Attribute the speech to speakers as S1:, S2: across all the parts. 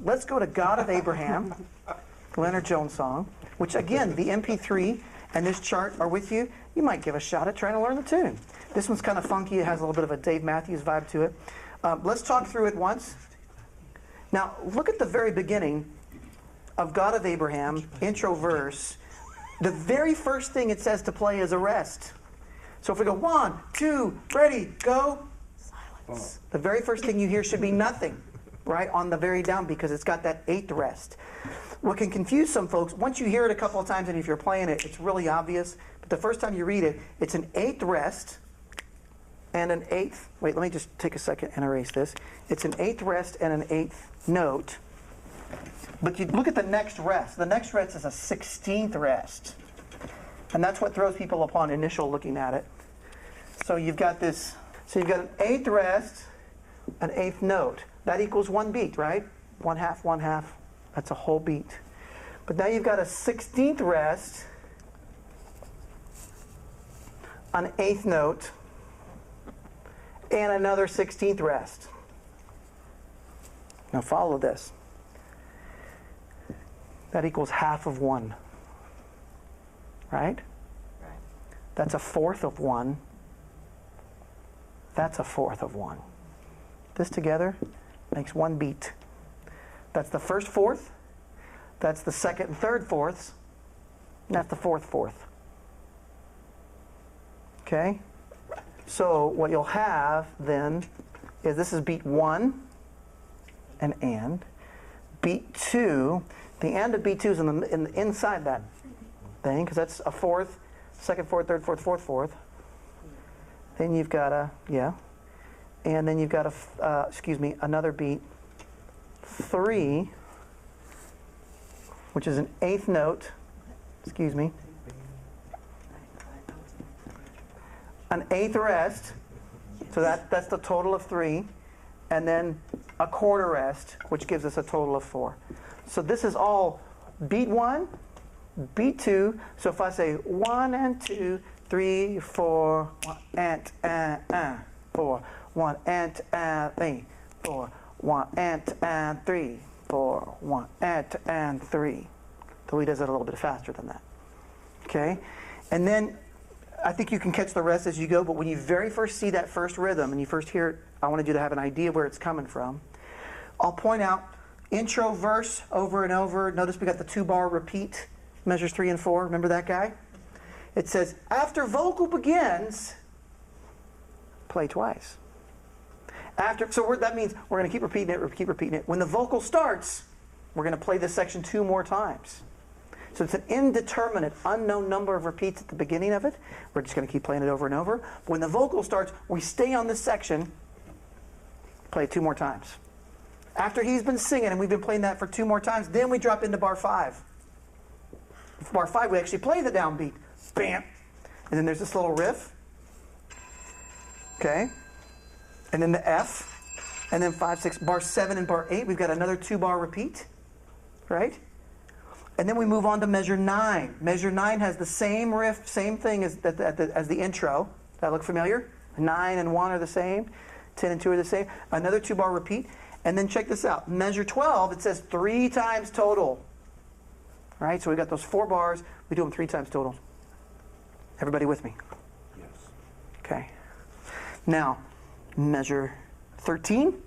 S1: let's go to God of Abraham, Leonard Jones song, which again, the MP3 and this chart are with you. You might give a shot at trying to learn the tune. This one's kind of funky. It has a little bit of a Dave Matthews vibe to it. Let's talk through it once. Now, look at the very beginning of God of Abraham, intro verse. The very first thing it says to play is arrest. So if we go 1, 2, ready, go. Silence. The very first thing you hear should be nothing, right, on the very down, because it's got that 8th rest. What can confuse some folks, once you hear it a couple of times and if you're playing it, it's really obvious. But the first time you read it, it's an 8th rest and an 8th. Wait, let me just take a second and erase this. It's an 8th rest and an 8th note. But you look at the next rest. The next rest is a 16th rest. And that's what throws people upon initial looking at it. So you've got this, so you've got an 8th rest, an 8th note. That equals 1 beat, right? 1/2, 1/2. That's a whole beat. But now you've got a 16th rest, an 8th note, and another 16th rest. Now follow this. That equals 1/2 of 1. Right? That's a 1/4 of 1. That's a 1/4 of 1. This together makes 1 beat. That's the first 4th. That's the second and third 4ths. And that's the 4th 4th. Okay? So what you'll have then is this is beat 1 and. Beat 2, the and of beat 2 is inside that thing, because that's a 4th, second 4th, third 4th, 4th 4th. Then you've got a, and then you've got a, another beat 3, which is an 8th note, an 8th rest, so that's the total of 3, and then a 1/4 rest, which gives us a total of 4. So this is all beat 1, beat 2. So if I say 1 and 2, 3, 4, 1 and 4, 1 and 3, 4, 1 and 3, 4, 1 and 3. Though he does it a little bit faster than that. Okay? And then I think you can catch the rest as you go, but when you very first see that first rhythm and you first hear it, I wanted you to have an idea where it's coming from. I'll point out intro verse over and over. Notice we got the 2-bar repeat, measures 3 and 4. Remember that guy? It says, after vocal begins, play twice. So that means we're going to keep repeating it. When the vocal starts, we're going to play this section 2 more times. So it's an indeterminate, unknown number of repeats at the beginning of it. We're just going to keep playing it over and over. When the vocal starts, we stay on this section, play it 2 more times. After he's been singing, and we've been playing that for 2 more times, then we drop into bar 5. Bar 5, we actually play the downbeat. Bam! And then there's this little riff. Okay? And then the F. And then 5, 6, bar 7 and bar 8, we've got another 2-bar repeat. Right? And then we move on to measure 9. Measure 9 has the same riff, same thing as the intro. Does that look familiar? 9 and 1 are the same. 10 and 2 are the same. Another 2-bar repeat. And then check this out. Measure 12, it says 3 times total. Right? So we got those 4 bars. We do them 3 times total. Everybody with me?
S2: Yes.
S1: Okay. Now, measure 13.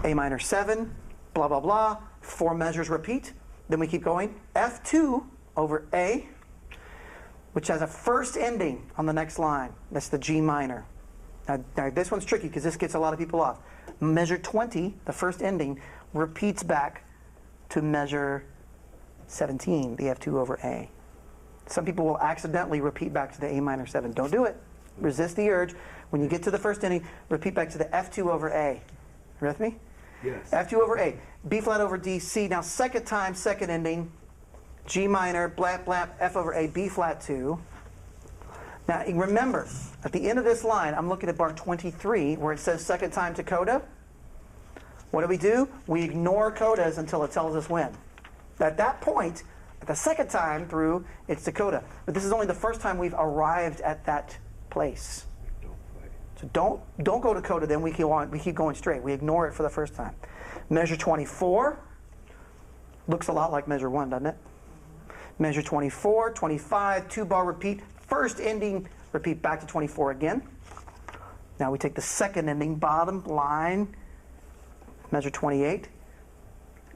S1: A minor 7. Blah, blah, blah. 4 measures repeat. Then we keep going. F2 over A, which has a first ending on the next line. That's the G minor. Now this one's tricky because this gets a lot of people off. Measure 20, the first ending, repeats back to measure 17, the F2 over A. Some people will accidentally repeat back to the A minor 7. Don't do it. Resist the urge. When you get to the first ending, repeat back to the F2 over A. You with me?
S2: Yes.
S1: F2 over A. B flat over D, C. Now second time, second ending, G minor, blap, blap, F over A, B flat 2. Now remember, at the end of this line, I'm looking at bar 23, where it says second time to coda. What do? We ignore codas until it tells us when. At that point, at the second time through, it's to coda. But this is only the first time we've arrived at that place. So don't go to coda, then we keep going straight. We ignore it for the first time. Measure 24 looks a lot like measure 1, doesn't it? Measure 24, 25, 2-bar repeat. First ending, repeat back to 24 again. Now we take the second ending, bottom line, measure 28.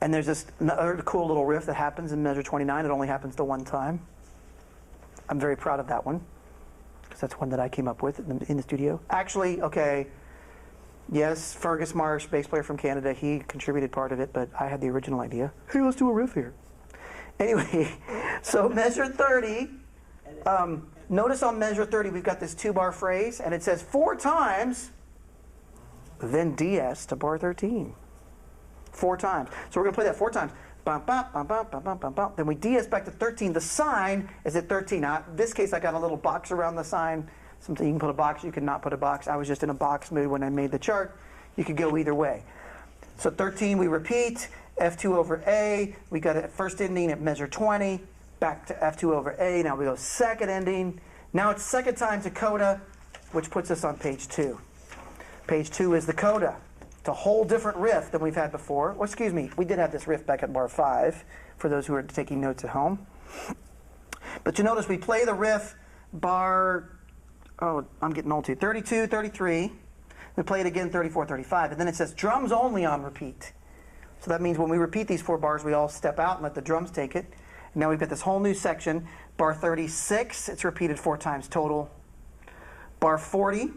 S1: And there's this another cool little riff that happens in measure 29. It only happens the one time. I'm very proud of that one, because that's one that I came up with in the studio. Actually, okay, yes, Fergus Marsh, bass player from Canada, he contributed part of it, but I had the original idea. Hey, let's do a riff here. Anyway, so measure 30. Notice on measure 30 we've got this 2-bar phrase, and it says 4 times, then DS to bar 13. 4 times. So we're going to play that 4 times. Bum, bum, bum, bum, bum, bum, bum, bum. Then we DS back to 13. The sign is at 13. Now, in this case, I got a little box around the sign. Something you can put a box, you can not put a box. I was just in a box mood when I made the chart. You could go either way. So 13, we repeat. F2 over A. We got a first ending at measure 20. Back to F2 over A. Now we go second ending. Now it's second time to coda, which puts us on page 2. Page 2 is the coda. It's a whole different riff than we've had before. Well, excuse me, we did have this riff back at bar 5, for those who are taking notes at home. But you notice we play the riff bar, oh, I'm getting old too, 32, 33. We play it again, 34, 35. And then it says drums only on repeat. So that means when we repeat these 4 bars, we all step out and let the drums take it. And now we've got this whole new section. Bar 36, it's repeated 4 times total. Bar 40.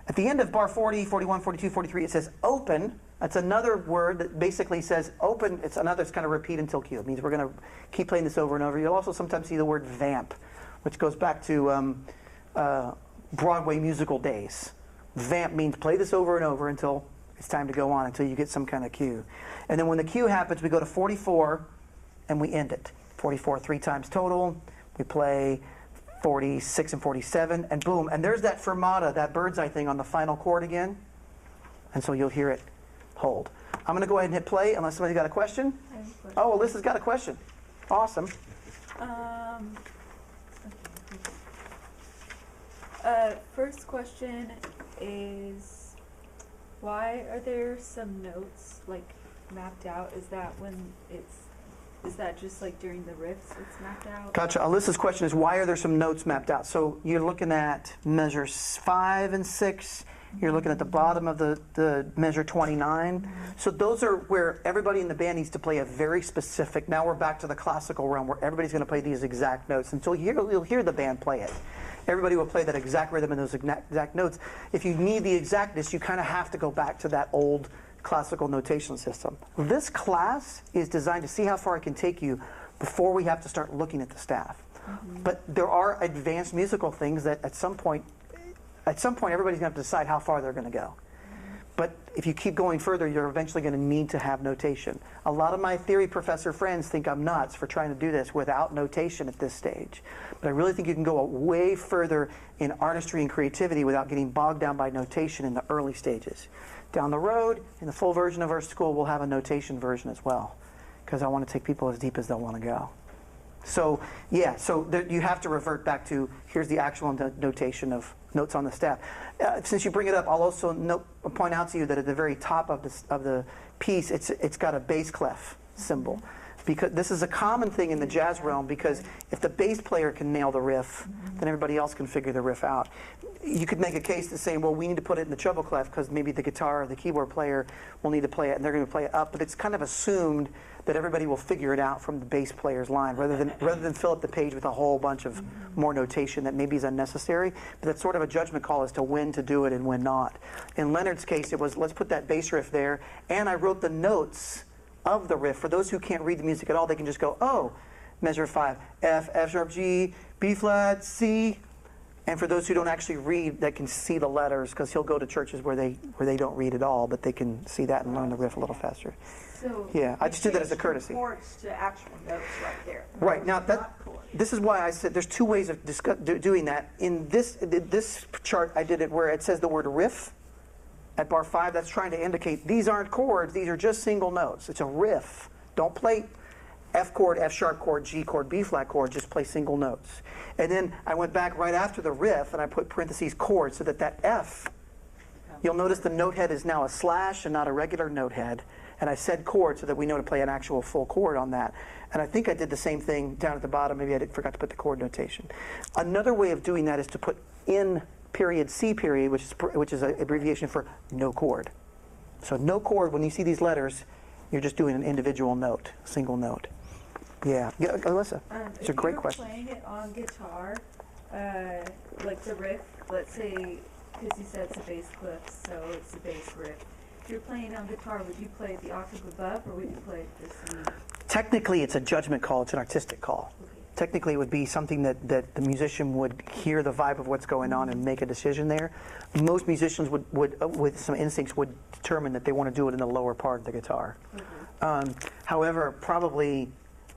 S1: At the end of bar 40, 41, 42, 43, it says open. That's another word that basically says open. It's another kind of repeat until cue. It means we're going to keep playing this over and over. You'll also sometimes see the word vamp, which goes back to Broadway musical days. Vamp means play this over and over until it's time to go on, until you get some kind of cue. And then when the cue happens, we go to 44 and we end it. 44 3 times total. We play 46 and 47, and boom. And there's that fermata, that bird's eye thing on the final chord again. And so you'll hear it hold. I'm going to go ahead and hit play unless somebody's got a question.
S2: I have a question.
S1: Oh, Alyssa's got a question. Awesome.
S2: First question is, why are there some notes like mapped out? Is that just like during the riffs it's mapped out?
S1: Gotcha. Alyssa's question is, why are there some notes mapped out? So you're looking at measures 5 and 6. You're looking at the bottom of the measure 29. So those are where everybody in the band needs to play a very specific, now we're back to the classical realm where everybody's going to play these exact notes. Until you'll hear the band play it. Everybody will play that exact rhythm and those exact notes. If you need the exactness, you kind of have to go back to that old classical notation system. This class is designed to see how far it can take you before we have to start looking at the staff. But there are advanced musical things that at some point everybody's going to have to decide how far they're going to go. But if you keep going further, you're eventually going to need to have notation. A lot of my theory professor friends think I'm nuts for trying to do this without notation at this stage. But I really think you can go way further in artistry and creativity without getting bogged down by notation in the early stages. Down the road, in the full version of our school, we'll have a notation version as well, because I want to take people as deep as they'll want to go. So, yeah, so you have to revert back to, here's the actual notation of notes on the staff. Since you bring it up, I'll also point out to you that at the very top of the piece, it's got a bass clef symbol. Because this is a common thing in the jazz realm, because if the bass player can nail the riff, then everybody else can figure the riff out. You could make a case to say, well, we need to put it in the treble clef because maybe the guitar or the keyboard player will need to play it, and they're going to play it up. But it's kind of assumed that everybody will figure it out from the bass player's line, rather than fill up the page with a whole bunch of more notation that maybe is unnecessary. But that's sort of a judgment call as to when to do it and when not. In Leonard's case, it was, let's put that bass riff there, and I wrote the notes of the riff. For those who can't read the music at all, they can just go, oh, measure 5, F sharp, G, B flat, C. And for those who don't actually read, they can see the letters, because he'll go to churches where they don't read at all, but they can see that and learn the riff a little faster.
S3: So
S1: yeah, I just did that as a courtesy.
S3: Chords to actual notes right there.
S1: Right, now this is why I said there's 2 ways of doing that. In this chart, I did it where it says the word riff at bar 5. That's trying to indicate these aren't chords, these are just single notes. It's a riff. Don't play F chord, F sharp chord, G chord, B flat chord, just play single notes. And then I went back right after the riff and I put parentheses chord, so that F You'll notice the note head is now a slash and not a regular note head. And I said chord so that we know to play an actual full chord on that. And I think I did the same thing down at the bottom. Maybe forgot to put the chord notation. Another way of doing that is to put in period C period, which is an abbreviation for no chord. So no chord, when you see these letters, you're just doing an individual note, a single note. Yeah, Alyssa, it's a great question.
S2: If you were playing it on guitar, like the riff, let's say, because you said it's a bass clef, so it's a bass riff. If you're playing on guitar, would you play the octave above, or would you play the C?
S1: Technically, it's a judgment call. It's an artistic call.
S2: Okay.
S1: Technically, it would be something that the musician would hear the vibe of what's going on and make a decision there. Most musicians would with some instincts, would determine that they want to do it in the lower part of the guitar.
S2: Okay.
S1: However, probably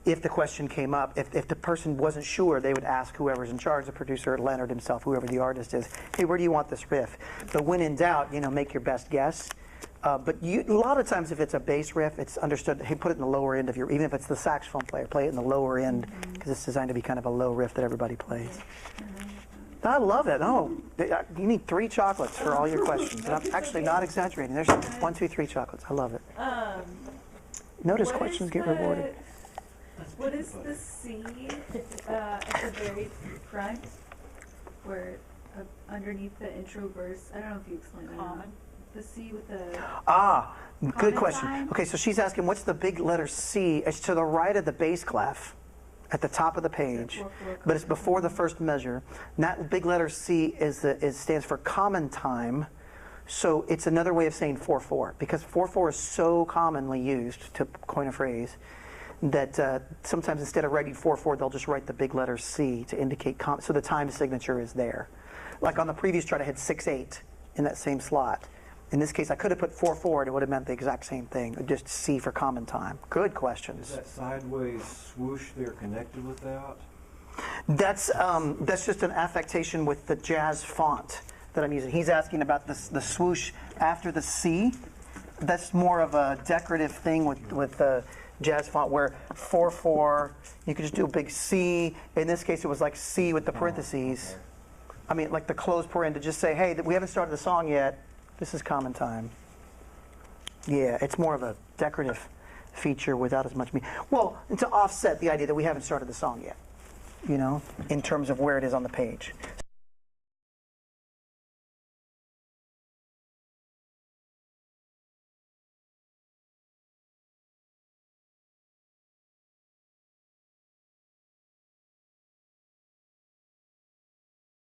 S1: if the question came up, if the person wasn't sure, they would ask whoever's in charge, the producer, Leonard himself, whoever the artist is, hey, where do you want this riff? But when in doubt, make your best guess. But a lot of times if it's a bass riff, it's understood, hey, put it in the lower end of your, even if it's the saxophone player, play it in the lower end, because it's designed to be kind of a low riff that everybody plays. I love it. Oh, you need 3 chocolates for all your questions. And I'm actually not exaggerating. There's 1, 2, 3 chocolates. I love it. Notice questions get rewarded.
S2: What is the C at the very front, where underneath the intro verse? I don't know if you explained that.
S3: Common.
S2: The C with the
S1: Good
S2: common
S1: question.
S2: sign?
S1: Okay, so she's asking, what's the big letter C? It's to the right of the bass clef, at the top of the page, but it's before the first measure. And that big letter C stands for common time. So it's another way of saying 4/4, because 4/4 is so commonly used, to coin a phrase, that sometimes instead of writing 4/4, they'll just write the big letter C to indicate, so the time signature is there. Like on the previous chart, I had 6/8 in that same slot. In this case, I could have put 4/4, and it would have meant the exact same thing, just C for common time. Good questions.
S4: Is that sideways swoosh there connected with that?
S1: That's just an affectation with the jazz font that I'm using. He's asking about the swoosh after the C. That's more of a decorative thing with the jazz font, where 4/4, you could just do a big C. In this case, it was like C with the parentheses.
S4: Okay.
S1: I mean, like the closed paren, to just say, hey, we haven't started the song yet. This is common time. Yeah, it's more of a decorative feature without as much meaning. Well, and to offset the idea that we haven't started the song yet, in terms of where it is on the page.